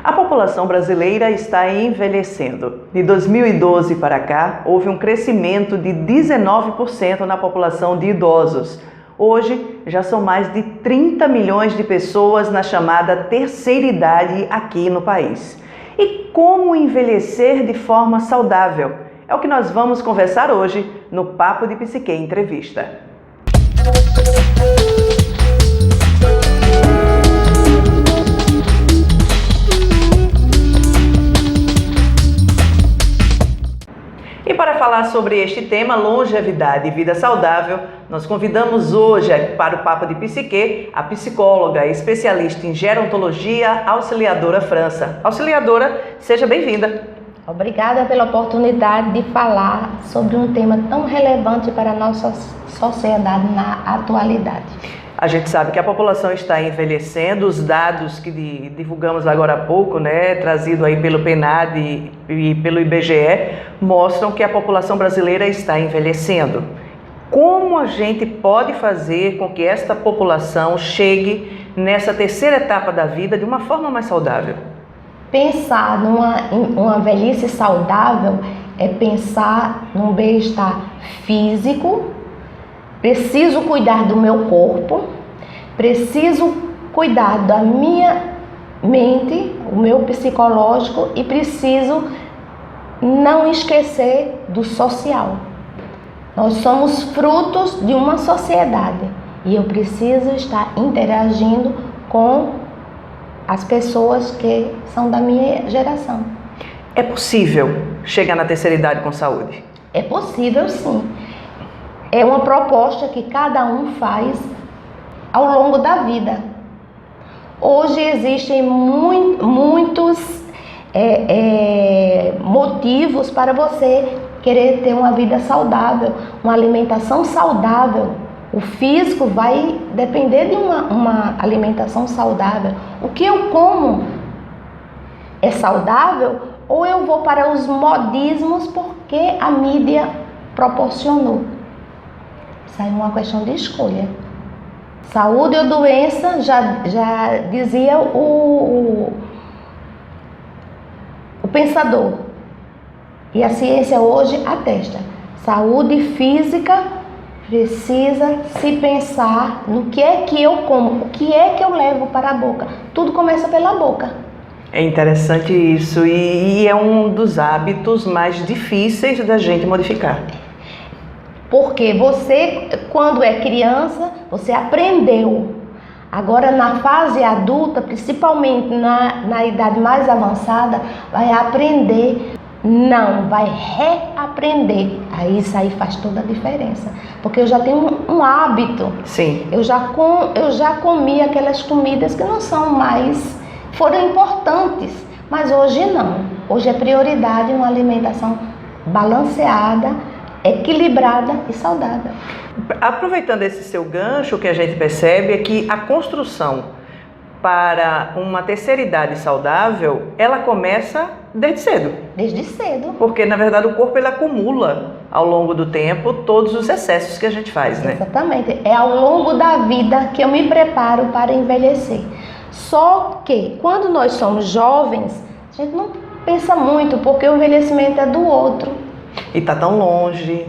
A população brasileira está envelhecendo. De 2012 para cá, houve um crescimento de 19% na população de idosos. Hoje, já são mais de 30 milhões de pessoas na chamada terceira idade aqui no país. E como envelhecer de forma saudável? É o que nós vamos conversar hoje no Papo de Psique Entrevista. E para falar sobre este tema, longevidade e vida saudável, nós convidamos hoje para o Papo de Psique a psicóloga e especialista em gerontologia, Auxiliadora França. Auxiliadora, seja bem-vinda. Obrigada pela oportunidade de falar sobre um tema tão relevante para a nossa sociedade na atualidade. A gente sabe que a população está envelhecendo, os dados que divulgamos agora há pouco, trazido aí pelo PNAD e pelo IBGE, mostram que a população brasileira está envelhecendo. Como a gente pode fazer com que esta população chegue nessa terceira etapa da vida de uma forma mais saudável? Pensar numa velhice saudável é pensar num bem-estar físico. Preciso cuidar do meu corpo, preciso cuidar da minha mente, o meu psicológico, e preciso não esquecer do social. Nós somos frutos de uma sociedade e eu preciso estar interagindo com as pessoas que são da minha geração. É possível chegar na terceira idade com saúde? É possível, sim. É uma proposta que cada um faz ao longo da vida. Hoje existem muitos motivos para você querer ter uma vida saudável, uma alimentação saudável. O físico vai depender de uma alimentação saudável. O que eu como é saudável ou eu vou para os modismos porque a mídia proporcionou? Isso aí é uma questão de escolha. Saúde ou doença, já dizia o pensador. E a ciência hoje atesta. Saúde física precisa se pensar no que é que eu como, o que é que eu levo para a boca. Tudo começa pela boca. É interessante isso e é um dos hábitos mais difíceis da gente modificar. Porque você, quando é criança, você aprendeu. Agora, na fase adulta, principalmente na idade mais avançada, vai aprender. Não, vai reaprender. Aí isso aí faz toda a diferença. Porque eu já tenho um hábito. Sim. Eu já comi aquelas comidas que não são mais... Foram importantes, mas hoje não. Hoje é prioridade uma alimentação balanceada, equilibrada e saudável. Aproveitando esse seu gancho, o que a gente percebe é que a construção para uma terceira idade saudável, ela começa desde cedo. Desde cedo. Porque, na verdade, o corpo ele acumula ao longo do tempo todos os excessos que a gente faz, né? Exatamente. É ao longo da vida que eu me preparo para envelhecer. Só que, quando nós somos jovens, a gente não pensa muito, porque o envelhecimento é do outro. E tá tão longe.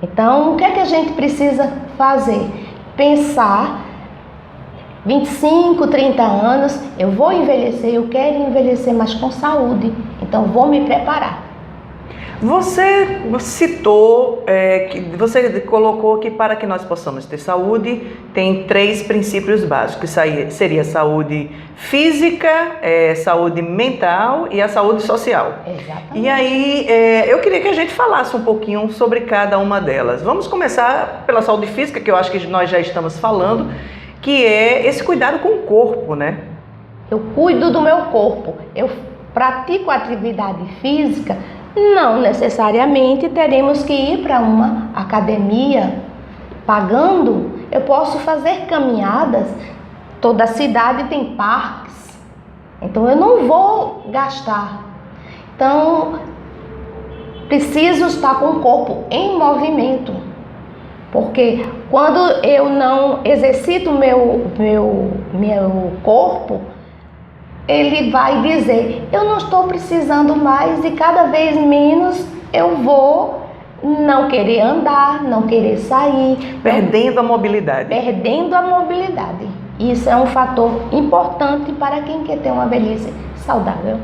Então, o que é que a gente precisa fazer? Pensar, 25, 30 anos, eu vou envelhecer, eu quero envelhecer, mas com saúde. Então, vou me preparar. Você citou, você colocou que para que nós possamos ter saúde, tem 3 princípios básicos, que seria saúde física, saúde mental e a saúde social. Exatamente. E aí, eu queria que a gente falasse um pouquinho sobre cada uma delas. Vamos começar pela saúde física, que eu acho que nós já estamos falando, que é esse cuidado com o corpo, né? Eu cuido do meu corpo, eu pratico atividade física. Não necessariamente teremos que ir para uma academia pagando. Eu posso fazer caminhadas. Toda cidade tem parques. Então eu não vou gastar. Então preciso estar com o corpo em movimento. Porque quando eu não exercito meu corpo, ele vai dizer, eu não estou precisando mais e cada vez menos eu vou não querer andar, não querer sair. Perdendo a mobilidade. Perdendo a mobilidade. Isso é um fator importante para quem quer ter uma velhice saudável.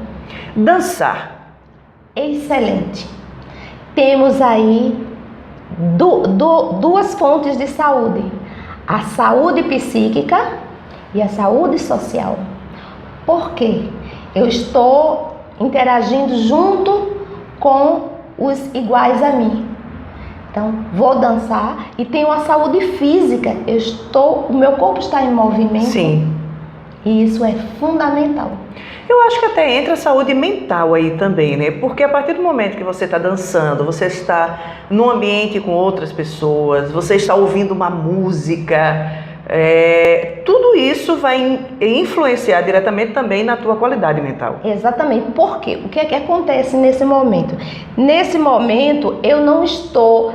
Dançar. Excelente. Temos aí duas fontes de saúde. A saúde psíquica e a saúde social. Por quê? Eu estou interagindo junto com os iguais a mim. Então, vou dançar e tenho a saúde física. O meu corpo está em movimento. Sim. E isso é fundamental. Eu acho que até entra a saúde mental aí também, né? Porque a partir do momento que você está dançando, você está num ambiente com outras pessoas, você está ouvindo uma música, tudo isso vai influenciar diretamente também na tua qualidade mental. Exatamente. Por quê? O que é que acontece nesse momento? Nesse momento, eu não estou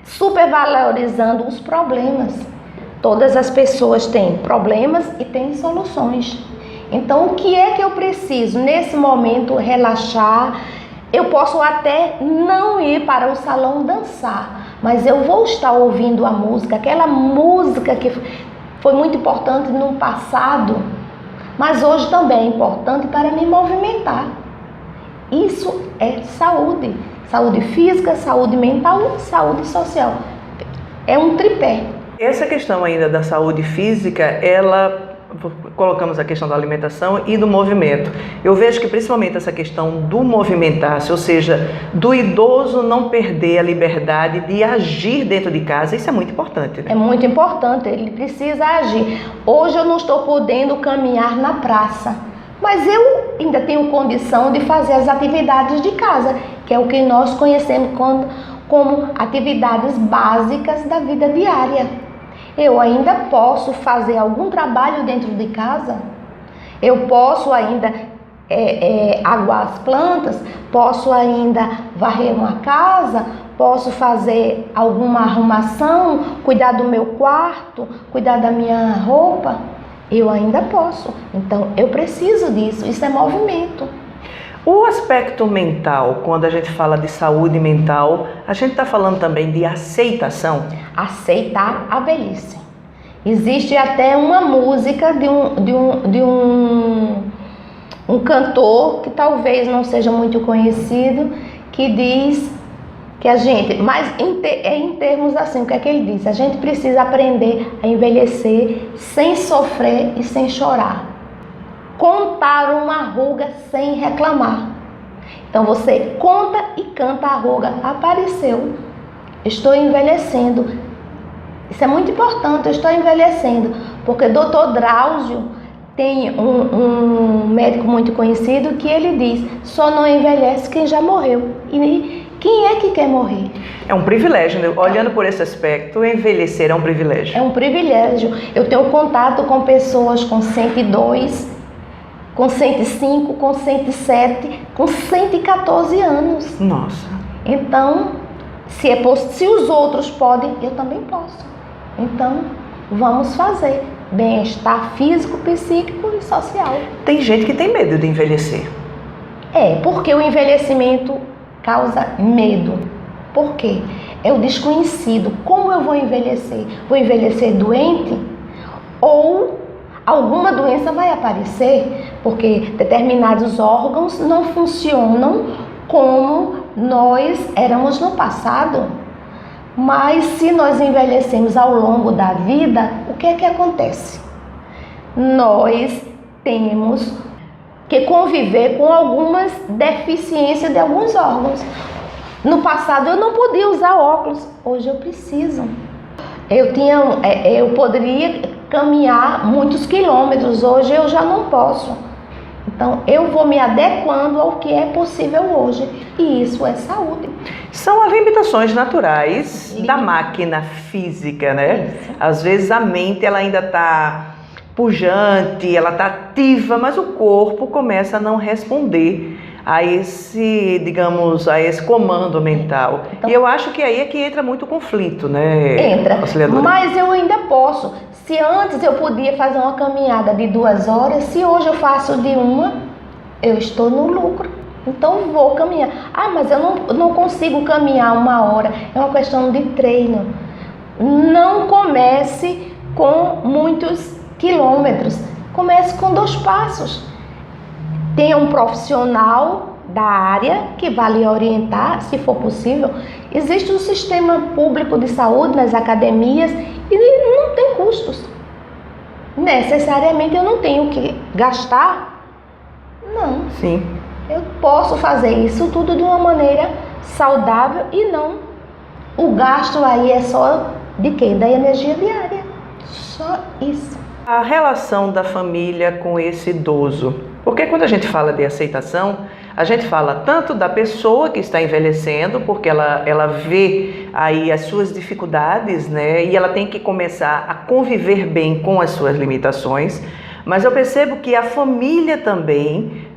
supervalorizando os problemas. Todas as pessoas têm problemas e têm soluções. Então, o que é que eu preciso nesse momento? Relaxar. Eu posso até não ir para o salão dançar, mas eu vou estar ouvindo a música, aquela música que foi muito importante no passado, mas hoje também é importante para me movimentar. Isso é saúde. Saúde física, saúde mental, saúde social. É um tripé. Essa questão ainda da saúde física, colocamos a questão da alimentação e do movimento. Eu vejo que principalmente essa questão do movimentar-se, ou seja, do idoso não perder a liberdade de agir dentro de casa, isso é muito importante, né? É muito importante, ele precisa agir. Hoje eu não estou podendo caminhar na praça, mas eu ainda tenho condição de fazer as atividades de casa, que é o que nós conhecemos como atividades básicas da vida diária. Eu ainda posso fazer algum trabalho dentro de casa, eu posso ainda aguar as plantas, posso ainda varrer uma casa, posso fazer alguma arrumação, cuidar do meu quarto, cuidar da minha roupa, eu ainda posso. Então eu preciso disso, isso é movimento. O aspecto mental, quando a gente fala de saúde mental, a gente está falando também de aceitação. Aceitar a velhice. Existe até uma música de um cantor que talvez não seja muito conhecido, que diz que a gente, mas em termos assim, o que é que ele diz? A gente precisa aprender a envelhecer sem sofrer e sem chorar. Contar uma ruga sem reclamar. Então você conta e canta a ruga. Apareceu. Estou envelhecendo. Isso é muito importante, eu estou envelhecendo. Porque Dr. Drauzio tem um médico muito conhecido que ele diz, só não envelhece quem já morreu. E quem é que quer morrer? É um privilégio, né? Olhando por esse aspecto, envelhecer é um privilégio. É um privilégio. Eu tenho contato com pessoas com 102, com 105, com 107, com 114 anos. Nossa. Então, se os outros podem, eu também posso. Então, vamos fazer bem-estar físico, psíquico e social. Tem gente que tem medo de envelhecer. Porque o envelhecimento causa medo. Por quê? É o desconhecido. Como eu vou envelhecer? Vou envelhecer doente? Ou alguma doença vai aparecer? Porque determinados órgãos não funcionam como nós éramos no passado. Mas se nós envelhecemos ao longo da vida, o que é que acontece? Nós temos que conviver com algumas deficiências de alguns órgãos. No passado eu não podia usar óculos, hoje eu preciso. Eu poderia caminhar muitos quilômetros, hoje eu já não posso. Então eu vou me adequando ao que é possível hoje, e isso é saúde. São as limitações naturais da máquina física, né? Isso. Às vezes a mente ela ainda está pujante, ela está ativa, mas o corpo começa a não responder a esse, digamos, a esse comando mental. Então, e eu acho que aí é que entra muito conflito, né? Entra, auxiliadora? mas eu ainda posso. Se antes eu podia fazer uma caminhada de 2 horas, se hoje eu faço de 1, eu estou no lucro. Então vou caminhar. Ah, mas eu não consigo caminhar 1 hora. É uma questão de treino. Não comece com muitos quilômetros. Comece com 2 passos. Tenha um profissional da área que vai lhe orientar, se for possível. Existe um sistema público de saúde nas academias e não tem custos. Necessariamente eu não tenho que gastar. Não. Sim. Eu posso fazer isso tudo de uma maneira saudável e não. O gasto aí é só de quê? Da energia diária. Só isso. A relação da família com esse idoso. Porque quando a gente fala de aceitação, a gente fala tanto da pessoa que está envelhecendo, porque ela vê aí as suas dificuldades, né? E ela tem que começar a conviver bem com as suas limitações. Mas eu percebo que a família também,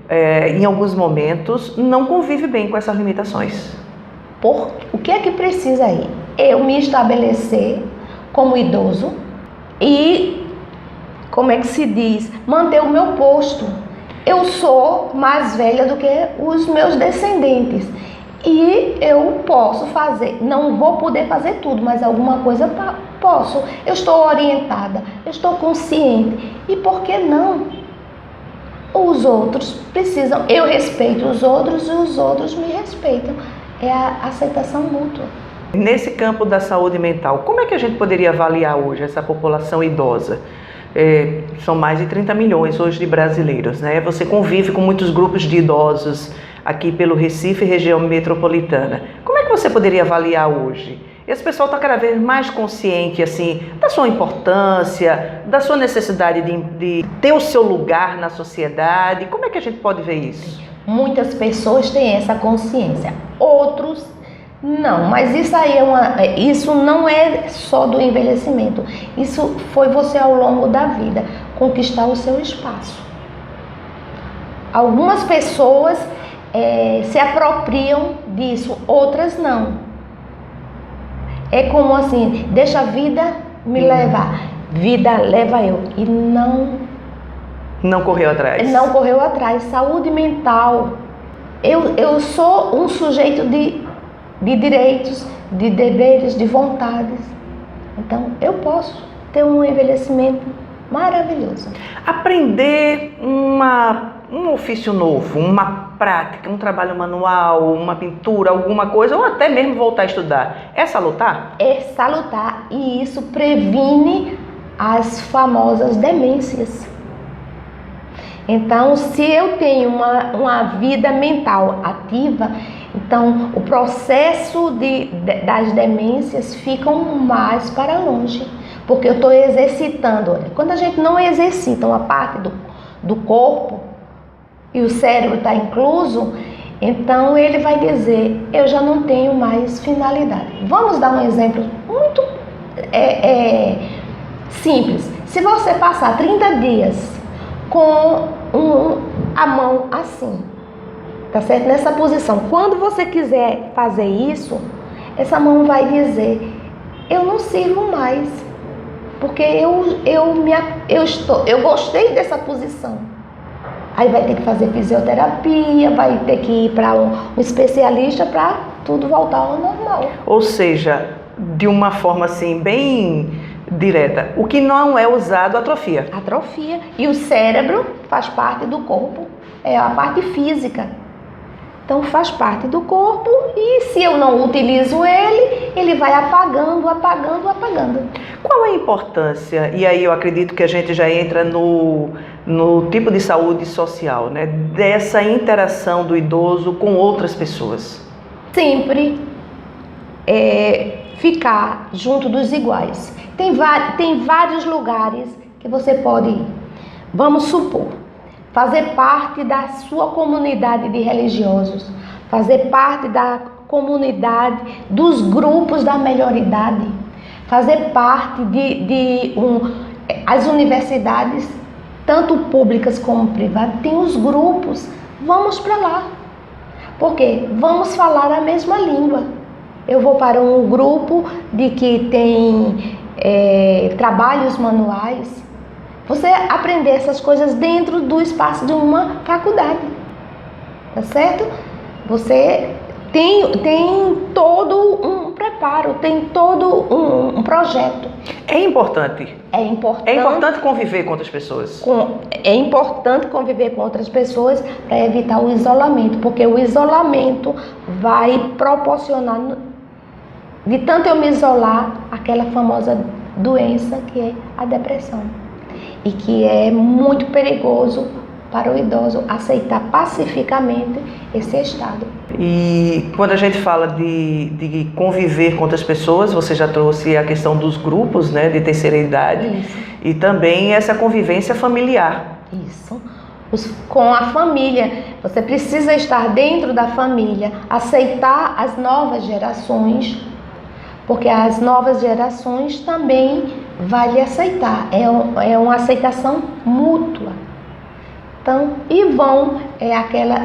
em alguns momentos, não convive bem com essas limitações. O que é que precisa aí? Eu me estabelecer como idoso e, como é que se diz, manter o meu posto. Eu sou mais velha do que os meus descendentes e eu posso fazer, não vou poder fazer tudo, mas alguma coisa posso. Eu estou orientada, eu estou consciente e por que não? Os outros precisam, eu respeito os outros e os outros me respeitam. É a aceitação mútua. Nesse campo da saúde mental, como é que a gente poderia avaliar hoje essa população idosa? São mais de 30 milhões hoje de brasileiros, né? Você convive com muitos grupos de idosos aqui pelo Recife e região metropolitana. Como é que você poderia avaliar hoje? Esse pessoal está cada vez mais consciente assim, da sua importância, da sua necessidade de ter o seu lugar na sociedade. Como é que a gente pode ver isso? Muitas pessoas têm essa consciência, outros não, mas isso não é só do envelhecimento, isso foi você ao longo da vida, conquistar o seu espaço. Algumas pessoas se apropriam disso, outras não. É como assim, deixa a vida me levar, vida leva eu, e não correu atrás. Não correu atrás. Saúde mental. Eu sou um sujeito de direitos, de deveres, de vontades. Então, eu posso ter um envelhecimento maravilhoso. Aprender um ofício novo, uma prática, um trabalho manual, uma pintura, alguma coisa, ou até mesmo voltar a estudar. É salutar? É salutar. E isso previne as famosas demências. Então, se eu tenho uma vida mental ativa, então o processo das demências ficam mais para longe, porque eu estou exercitando. Quando a gente não exercita uma parte do corpo e o cérebro está incluso, então ele vai dizer, eu já não tenho mais finalidade. Vamos dar um exemplo muito simples. Se você passar 30 dias com a mão assim, tá certo? Nessa posição. Quando você quiser fazer isso, essa mão vai dizer, eu não sirvo mais, porque eu gostei dessa posição. Aí vai ter que fazer fisioterapia, vai ter que ir para um especialista para tudo voltar ao normal. Ou seja, de uma forma assim, bem direta, o que não é usado atrofia. Atrofia. E o cérebro faz parte do corpo, é a parte física. Então faz parte do corpo e se eu não utilizo ele vai apagando. Qual é a importância, e aí eu acredito que a gente já entra no tipo de saúde social, né, dessa interação do idoso com outras pessoas? Sempre ficar junto dos iguais. Tem vários lugares que você pode ir. Vamos supor, fazer parte da sua comunidade de religiosos, fazer parte da comunidade dos grupos da melhor idade, fazer parte as universidades, tanto públicas como privadas, tem os grupos, vamos para lá. Porque vamos falar a mesma língua. Eu vou para um grupo de que tem trabalhos manuais. Você aprender essas coisas dentro do espaço de uma faculdade, tá certo? Você tem todo um preparo, tem todo um projeto. É importante. É importante. É importante conviver com outras pessoas. É importante conviver com outras pessoas para evitar o isolamento, porque o isolamento vai proporcionar, de tanto eu me isolar, aquela famosa doença que é a depressão. E que é muito perigoso para o idoso aceitar pacificamente esse estado. E quando a gente fala de conviver com outras pessoas, você já trouxe a questão dos grupos, né, de terceira idade. Isso. E também essa convivência familiar. Isso. Com a família, você precisa estar dentro da família, aceitar as novas gerações, porque as novas gerações também vai lhe aceitar. É uma aceitação mútua. Então,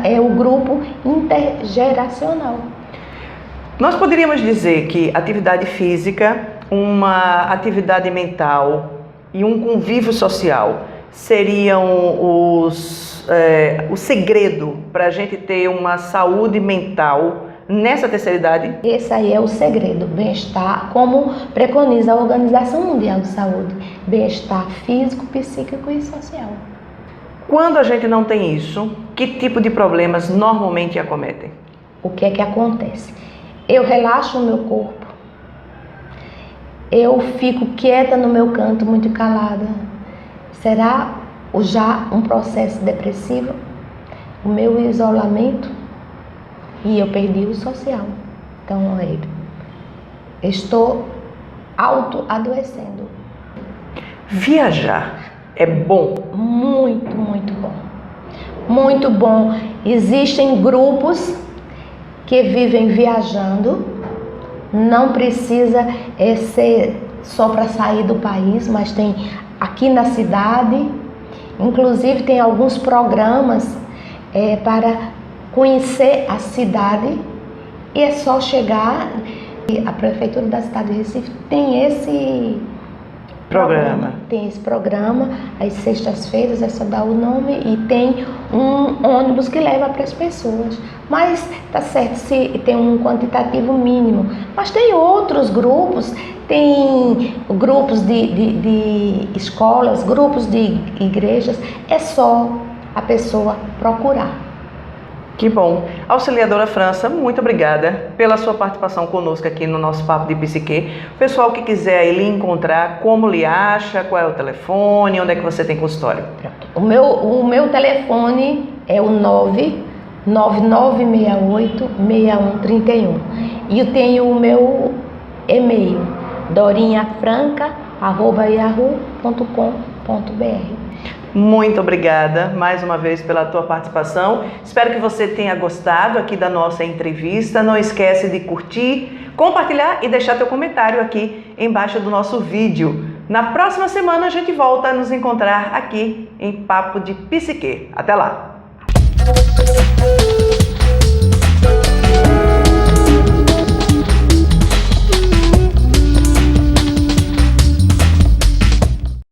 é o grupo intergeracional. Nós poderíamos dizer que atividade física, uma atividade mental e um convívio social seriam o segredo para a gente ter uma saúde mental nessa terceira idade? Esse aí é o segredo, bem-estar, como preconiza a Organização Mundial de Saúde, bem-estar físico, psíquico e social. Quando a gente não tem isso, que tipo de problemas normalmente acometem? O que é que acontece? Eu relaxo o meu corpo, eu fico quieta no meu canto, muito calada. Será já um processo depressivo? O meu isolamento? E eu perdi o social. Então, estou autoadoecendo. Viajar é bom? Muito, muito bom. Muito bom. Existem grupos que vivem viajando. Não precisa ser só para sair do país, mas tem aqui na cidade. Inclusive tem alguns programas para conhecer a cidade. E é só chegar. A Prefeitura da cidade de Recife tem esse programa. Tem esse programa, às sextas-feiras, é só dar o nome, e tem um ônibus que leva para as pessoas. Mas tá certo, se tem um quantitativo mínimo. Mas tem outros grupos, tem grupos de escolas, grupos de igrejas, é só a pessoa procurar. Que bom. Auxiliadora França, muito obrigada pela sua participação conosco aqui no nosso Papo de Psique. O pessoal que quiser lhe encontrar, como lhe acha, qual é o telefone, onde é que você tem consultório? O meu telefone é o 99968-6131. E eu tenho o meu e-mail, dorinhafranca@yahoo.com.br. Muito obrigada mais uma vez pela tua participação. Espero que você tenha gostado aqui da nossa entrevista. Não esquece de curtir, compartilhar e deixar teu comentário aqui embaixo do nosso vídeo. Na próxima semana a gente volta a nos encontrar aqui em Papo de Psique. Até lá!